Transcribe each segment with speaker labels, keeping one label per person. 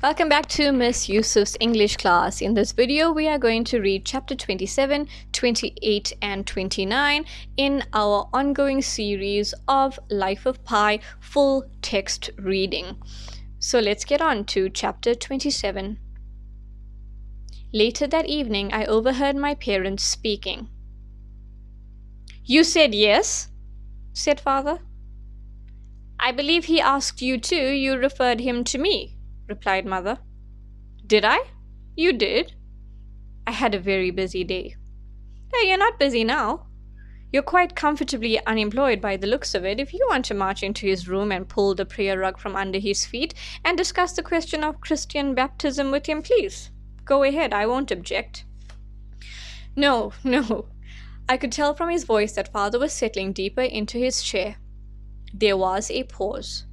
Speaker 1: Welcome back to Miss Yusuf's English class. In this video, we are going to read chapter 27, 28, and 29 in our ongoing series of Life of Pi full text reading. So let's get on to chapter 27. Later that evening, I overheard my parents speaking. "You said yes?" said father. "I believe he asked you too. You referred him to me," replied mother. "Did I?" "You did." "I had a very busy day." "Hey, you're not busy now. You're quite comfortably unemployed by the looks of it. If you want to march into his room and pull the prayer rug from under his feet and discuss the question of Christian baptism with him, please. Go ahead, I won't object." No. I could tell from his voice that father was settling deeper into his chair. There was a pause.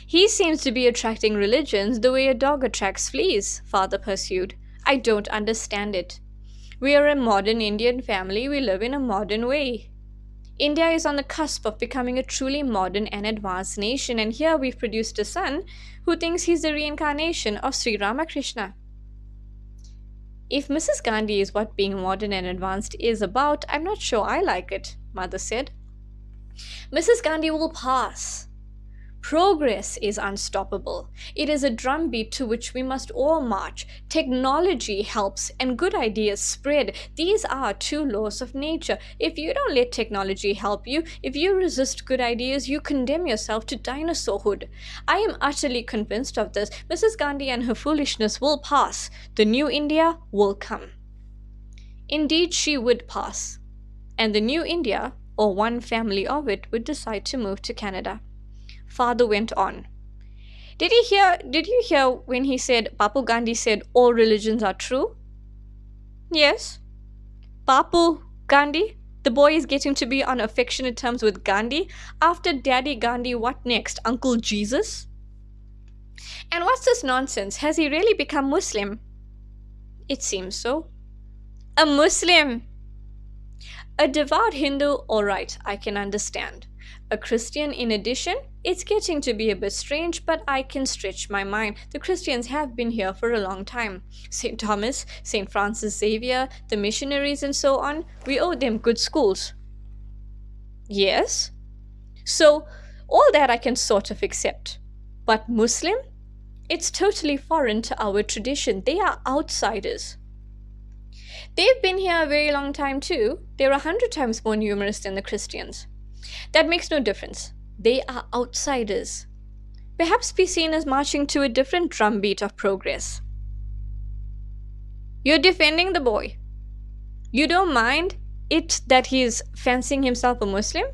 Speaker 1: "He seems to be attracting religions the way a dog attracts fleas," father pursued. "I don't understand it. We are a modern Indian family. We live in a modern way. India is on the cusp of becoming a truly modern and advanced nation, and here we've produced a son who thinks he's the reincarnation of Sri Ramakrishna." "If Mrs. Gandhi is what being modern and advanced is about, I'm not sure I like it," mother said. "Mrs. Gandhi will pass. Progress is unstoppable. It is a drumbeat to which we must all march. Technology helps and good ideas spread. These are two laws of nature. If you don't let technology help you, if you resist good ideas, you condemn yourself to dinosaurhood. I am utterly convinced of this. Mrs. Gandhi and her foolishness will pass. The new India will come." Indeed, she would pass. And the new India, or one family of it, would decide to move to Canada. Father went on. Did you hear when he said Bapu Gandhi said all religions are true?" "Yes." "Bapu Gandhi? The boy is getting to be on affectionate terms with Gandhi. After Daddy Gandhi, what next? Uncle Jesus?" "And what's this nonsense? Has he really become Muslim?" "It seems so." "A Muslim?" "A devout Hindu, all right, I can understand. A Christian in addition? It's getting to be a bit strange, but I can stretch my mind. The Christians have been here for a long time. St. Thomas, St. Francis Xavier, the missionaries and so on, we owe them good schools." "Yes. So, all that I can sort of accept. But Muslim? It's totally foreign to our tradition. They are outsiders." "They've been here a very long time too. They're 100 times more numerous than the Christians." "That makes no difference. They are outsiders. Perhaps be seen as marching to a different drumbeat of progress." "You're defending the boy. You don't mind it that he's fancying himself a Muslim?"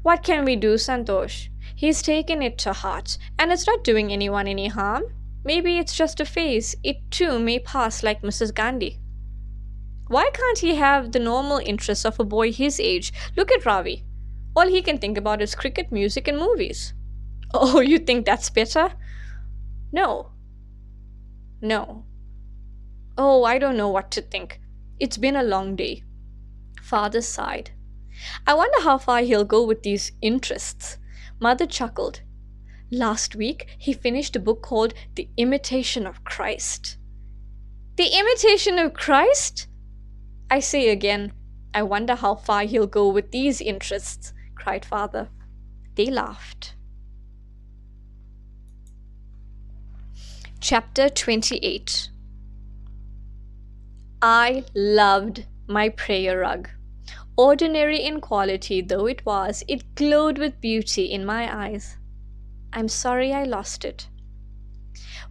Speaker 1: "What can we do, Santosh? He's taken it to heart, and it's not doing anyone any harm. Maybe it's just a phase. It too may pass like Mrs. Gandhi." "Why can't he have the normal interests of a boy his age? Look at Ravi. All he can think about is cricket, music, and movies." "Oh, you think that's better?" No. "Oh, I don't know what to think. It's been a long day." Father sighed. "I wonder how far he'll go with these interests." Mother chuckled. "Last week, he finished a book called The Imitation of Christ." "The Imitation of Christ?" "I say again, I wonder how far he'll go with these interests," cried father. They laughed. Chapter 28. I loved my prayer rug. Ordinary in quality though it was, it glowed with beauty in my eyes. I'm sorry I lost it.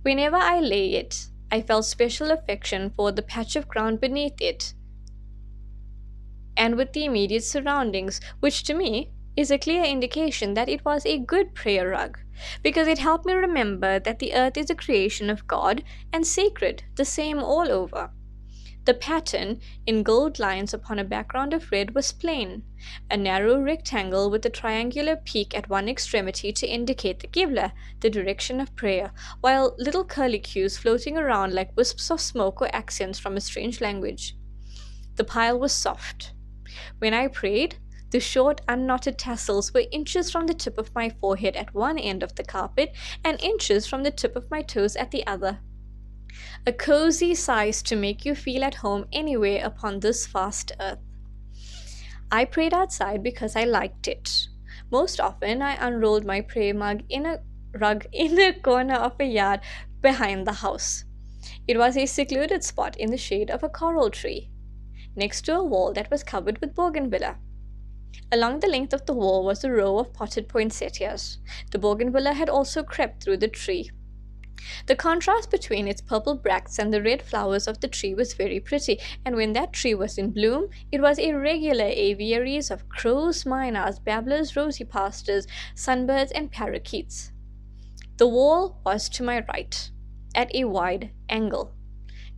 Speaker 1: Whenever I lay it, I felt special affection for the patch of ground beneath it and with the immediate surroundings, which to me is a clear indication that it was a good prayer rug, because it helped me remember that the earth is a creation of God and sacred, the same all over. The pattern, in gold lines upon a background of red, was plain, a narrow rectangle with a triangular peak at one extremity to indicate the Qibla, the direction of prayer, while little curlicues floating around like wisps of smoke or accents from a strange language. The pile was soft. When I prayed, The short, unknotted tassels were inches from the tip of my forehead at one end of the carpet and inches from the tip of my toes at the other. A cozy size to make you feel at home anywhere upon this vast earth. I prayed outside because I liked it. Most often, I unrolled my prayer mug in a rug in a corner of a yard behind the house. It was a secluded spot in the shade of a coral tree, next to a wall that was covered with bougainvillea. Along the length of the wall was a row of potted poinsettias. The bougainvillea had also crept through the tree. The contrast between its purple bracts and the red flowers of the tree was very pretty, and when that tree was in bloom, it was a regular aviaries of crows, minahs, babblers, rosy pastors, sunbirds, and parakeets. The wall was to my right, at a wide angle.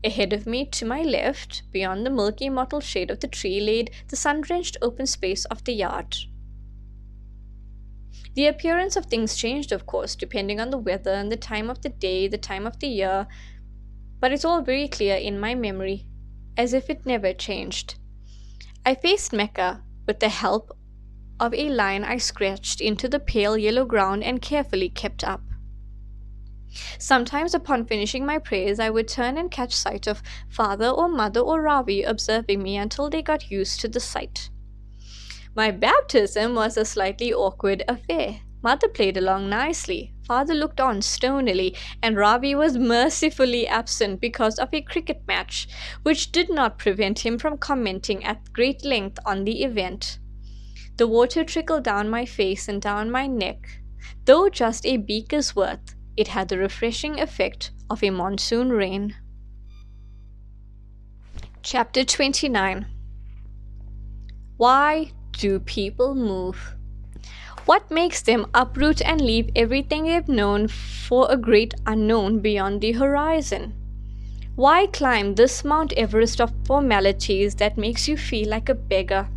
Speaker 1: Ahead of me, to my left, beyond the milky mottled shade of the tree, lay the sun-drenched open space of the yard. The appearance of things changed, of course, depending on the weather and the time of the day, the time of the year, but it's all very clear in my memory, as if it never changed. I faced Mecca with the help of a line I scratched into the pale yellow ground and carefully kept up. Sometimes, upon finishing my prayers, I would turn and catch sight of father or mother or Ravi observing me until they got used to the sight. My baptism was a slightly awkward affair. Mother played along nicely, father looked on stonily, and Ravi was mercifully absent because of a cricket match, which did not prevent him from commenting at great length on the event. The water trickled down my face and down my neck. Though just a beaker's worth, it had the refreshing effect of a monsoon rain. Chapter 29. Why do people move? What makes them uproot and leave everything they've known for a great unknown beyond the horizon? Why climb this Mount Everest of formalities that makes you feel like a beggar?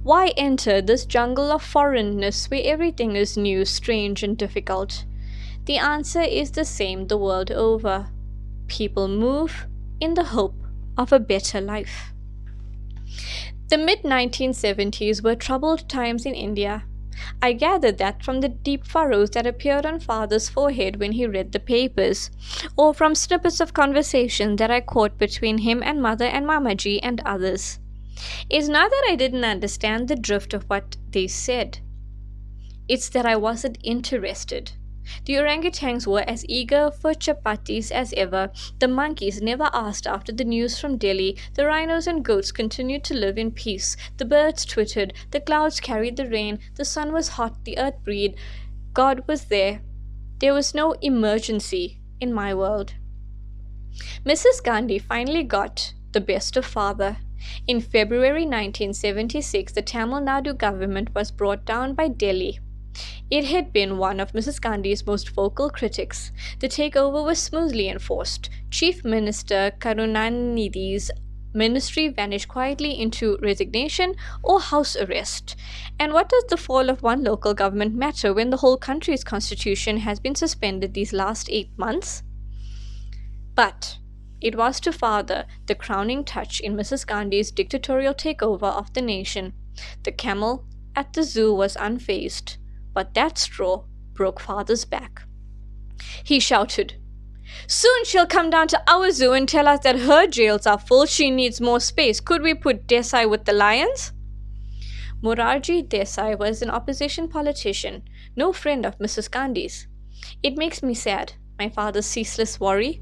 Speaker 1: Why enter this jungle of foreignness where everything is new, strange, and difficult? The answer is the same the world over. People move in the hope of a better life. The mid-1970s were troubled times in India. I gathered that from the deep furrows that appeared on father's forehead when he read the papers, or from snippets of conversation that I caught between him and mother and Mamaji and others. It's not that I didn't understand the drift of what they said. It's that I wasn't interested. The orangutans were as eager for chapatis as ever. The monkeys never asked after the news from Delhi. The rhinos and goats continued to live in peace. The birds twittered. The clouds carried the rain. The sun was hot. The earth breathed. God was there. There was no emergency in my world. Mrs. Gandhi finally got the best of father. In February 1976, the Tamil Nadu government was brought down by Delhi. It had been one of Mrs. Gandhi's most vocal critics. The takeover was smoothly enforced. Chief Minister Karunanidhi's ministry vanished quietly into resignation or house arrest. And what does the fall of one local government matter when the whole country's constitution has been suspended these last 8 months? But it was to father the crowning touch in Mrs. Gandhi's dictatorial takeover of the nation. The camel at the zoo was unfazed. But that straw broke father's back. He shouted, "Soon she'll come down to our zoo and tell us that her jails are full, she needs more space. Could we put Desai with the lions?" Morarji Desai was an opposition politician, no friend of Mrs. Gandhi's. It makes me sad, my father's ceaseless worry.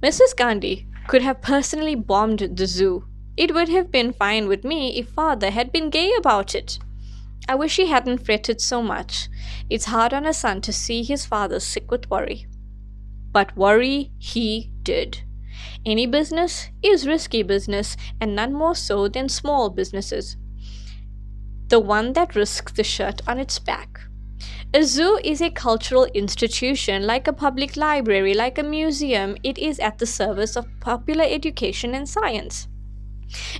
Speaker 1: Mrs. Gandhi could have personally bombed the zoo. It would have been fine with me if father had been gay about it. I wish he hadn't fretted so much. It's hard on a son to see his father sick with worry. But worry he did. Any business is risky business, and none more so than small businesses. The one that risks the shirt on its back. A zoo is a cultural institution, like a public library, like a museum. It is at the service of popular education and science.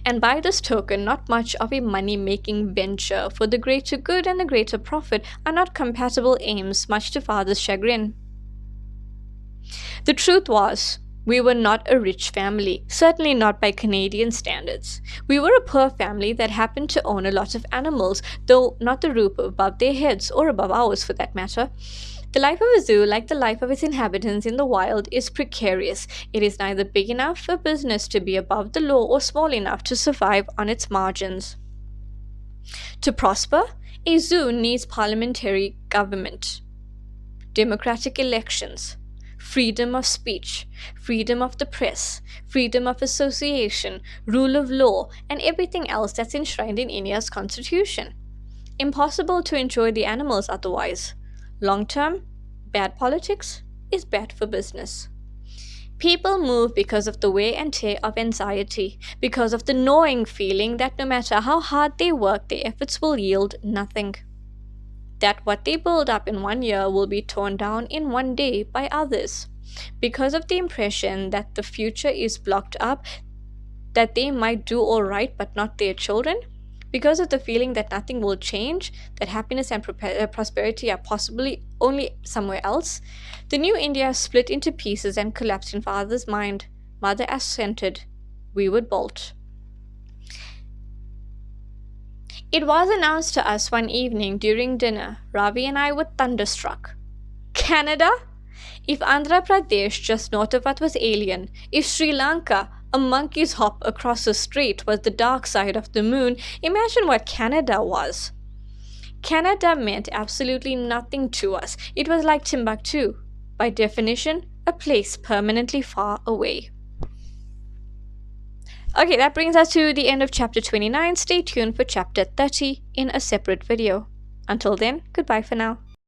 Speaker 1: And by this token, not much of a money-making venture, for the greater good and the greater profit are not compatible aims, much to father's chagrin. The truth was, We were not a rich family, certainly not by Canadian standards. We were a poor family that happened to own a lot of animals, though not the roof above their heads, or above ours for that matter. The life of a zoo, like the life of its inhabitants in the wild, is precarious. It is neither big enough for business to be above the law or small enough to survive on its margins. To prosper, a zoo needs parliamentary government, democratic elections, freedom of speech, freedom of the press, freedom of association, rule of law, and everything else that's enshrined in India's constitution. Impossible to enjoy the animals otherwise. Long term, bad politics is bad for business. People move because of the wear and tear of anxiety, because of the gnawing feeling that no matter how hard they work, their efforts will yield nothing. That what they build up in 1 year will be torn down in 1 day by others. Because of the impression that the future is blocked up, that they might do all right but not their children, because of the feeling that nothing will change, that happiness and prosperity are possibly only somewhere else, the new India split into pieces and collapsed in father's mind. Mother assented. We would bolt. It was announced to us one evening during dinner. Ravi and I were thunderstruck. Canada? If Andhra Pradesh, just north of what was alien, if Sri Lanka, a monkey's hop across the strait, was the dark side of the moon, imagine what Canada was. Canada meant absolutely nothing to us. It was like Timbuktu, by definition, a place permanently far away. Okay, that brings us to the end of chapter 29. Stay tuned for chapter 30 in a separate video. Until then, goodbye for now.